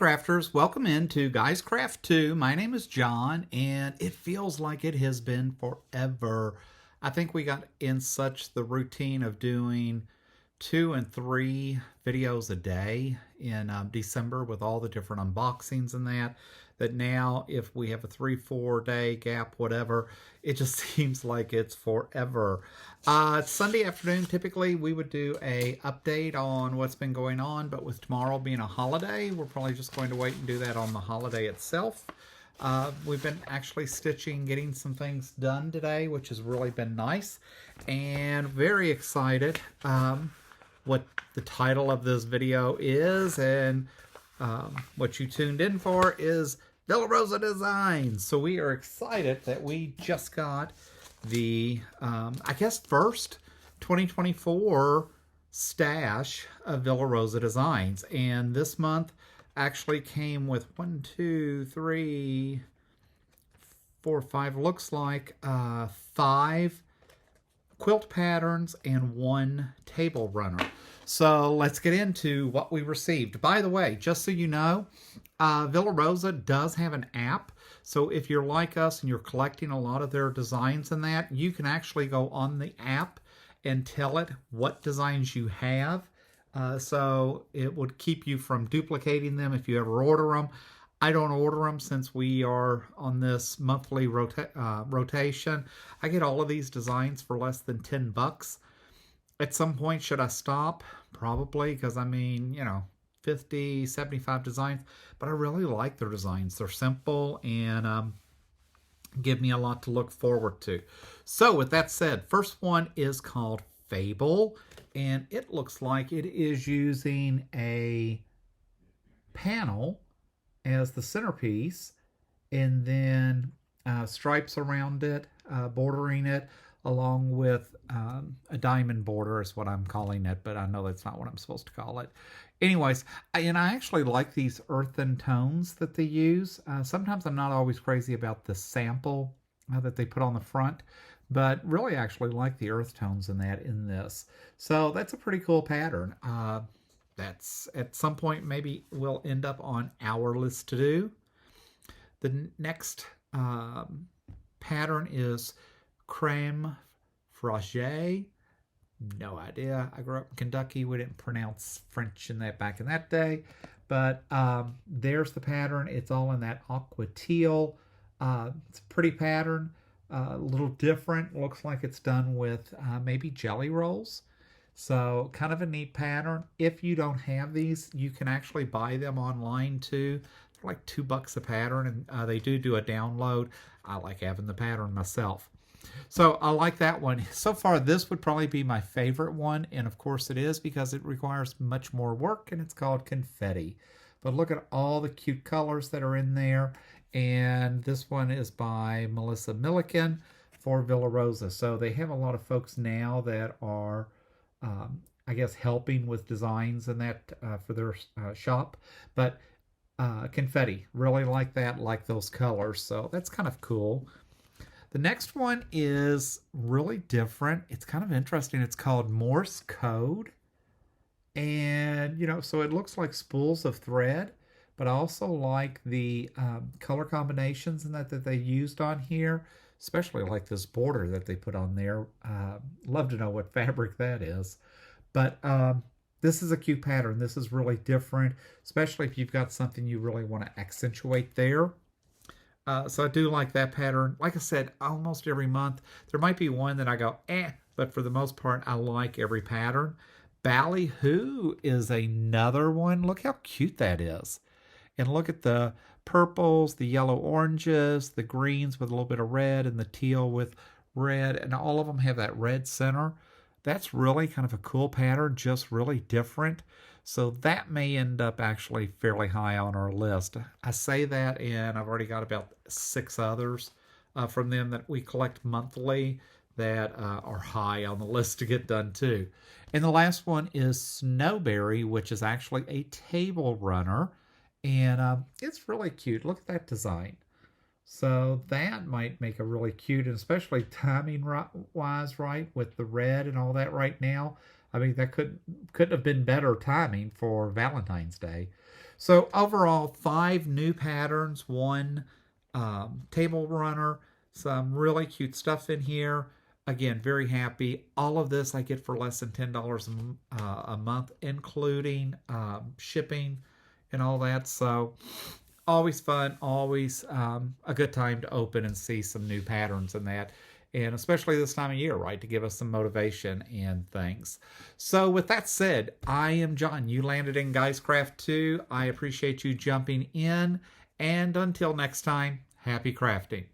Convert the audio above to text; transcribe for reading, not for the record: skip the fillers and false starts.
crafters, welcome into Guys Craft 2. My name is John, and it feels like it has been forever. I think we got in such the routine of doing 2 and 3 videos a day in December with all the different unboxings and that now if we have a 3-4 day gap, whatever, it just seems like it's forever. Sunday afternoon, typically we would do a update on what's been going on, but with tomorrow being a holiday, we're probably just going to wait and do that on the holiday itself. We've been actually stitching, getting some things done today, which has really been nice, and very excited what the title of this video is, and what you tuned in for is Villa Rosa Designs. So we are excited that we just got the, I guess, first 2024 stash of Villa Rosa Designs. And this month actually came with 1, 2, 3, 4, 5, looks like 5 quilt patterns and 1 table runner. So let's get into what we received. By the way, just so you know, Villa Rosa does have an app. So if you're like us and you're collecting a lot of their designs and that, you can actually go on the app and tell it what designs you have. So it would keep you from duplicating them if you ever order them. I don't order them since we are on this monthly rotation. I get all of these designs for less than 10 bucks. At some point, should I stop? Probably, because I mean, you know, 50, 75 designs, but I really like their designs. They're simple and give me a lot to look forward to. So with that said, first one is called Fable, and it looks like it is using a panel as the centerpiece, and then stripes around it, bordering it, along with a diamond border is what I'm calling it, but I know that's not what I'm supposed to call it. Anyways, and I actually like these earthen tones that they use. Sometimes I'm not always crazy about the sample that they put on the front, but really actually like the earth tones in this. So that's a pretty cool pattern. That's at some point maybe will end up on our list to do. The next pattern is Creme Frangé. No idea. I grew up in Kentucky. We didn't pronounce French in that back in that day. But there's the pattern. It's all in that aqua teal. It's a pretty pattern. A little different. Looks like it's done with maybe jelly rolls. So kind of a neat pattern. If you don't have these, you can actually buy them online too. They're like $2 a pattern, and they do a download. I like having the pattern myself. So I like that one. So far, this would probably be my favorite one, and of course it is because it requires much more work, and it's called Confetti. But look at all the cute colors that are in there, and this one is by Melissa Milliken for Villa Rosa. So they have a lot of folks now that are I guess helping with designs and that for their shop. But Confetti, really like that, like those colors. So that's kind of cool. The next one is really different. It's kind of interesting. It's called Morse Code. And, you know, so it looks like spools of thread, but I also like the color combinations and that they used on here, especially like this border that they put on there. Love to know what fabric that is. But this is a cute pattern. This is really different, especially if you've got something you really want to accentuate there. So I do like that pattern. Like I said, almost every month, there might be one that I go, but for the most part, I like every pattern. Ballyhoo is another one. Look how cute that is. And look at the purples, the yellow oranges, the greens with a little bit of red, and the teal with red, and all of them have that red center. That's really kind of a cool pattern, just really different. So that may end up actually fairly high on our list. I say that, and I've already got about 6 others from them that we collect monthly that are high on the list to get done too. And the last one is Snowberry, which is actually a table runner. And it's really cute. Look at that design. So that might make a really cute, and especially timing-wise, right, with the red and all that right now. I mean, that couldn't have been better timing for Valentine's Day. So overall, 5 new patterns, one table runner, some really cute stuff in here. Again, very happy. All of this I get for less than $10 a month, including shipping and all that. So always fun, always a good time to open and see some new patterns in that. And especially this time of year, right, to give us some motivation and things. So, with that said, I am John. You landed in Guys Craft 2. I appreciate you jumping in. And until next time, happy crafting.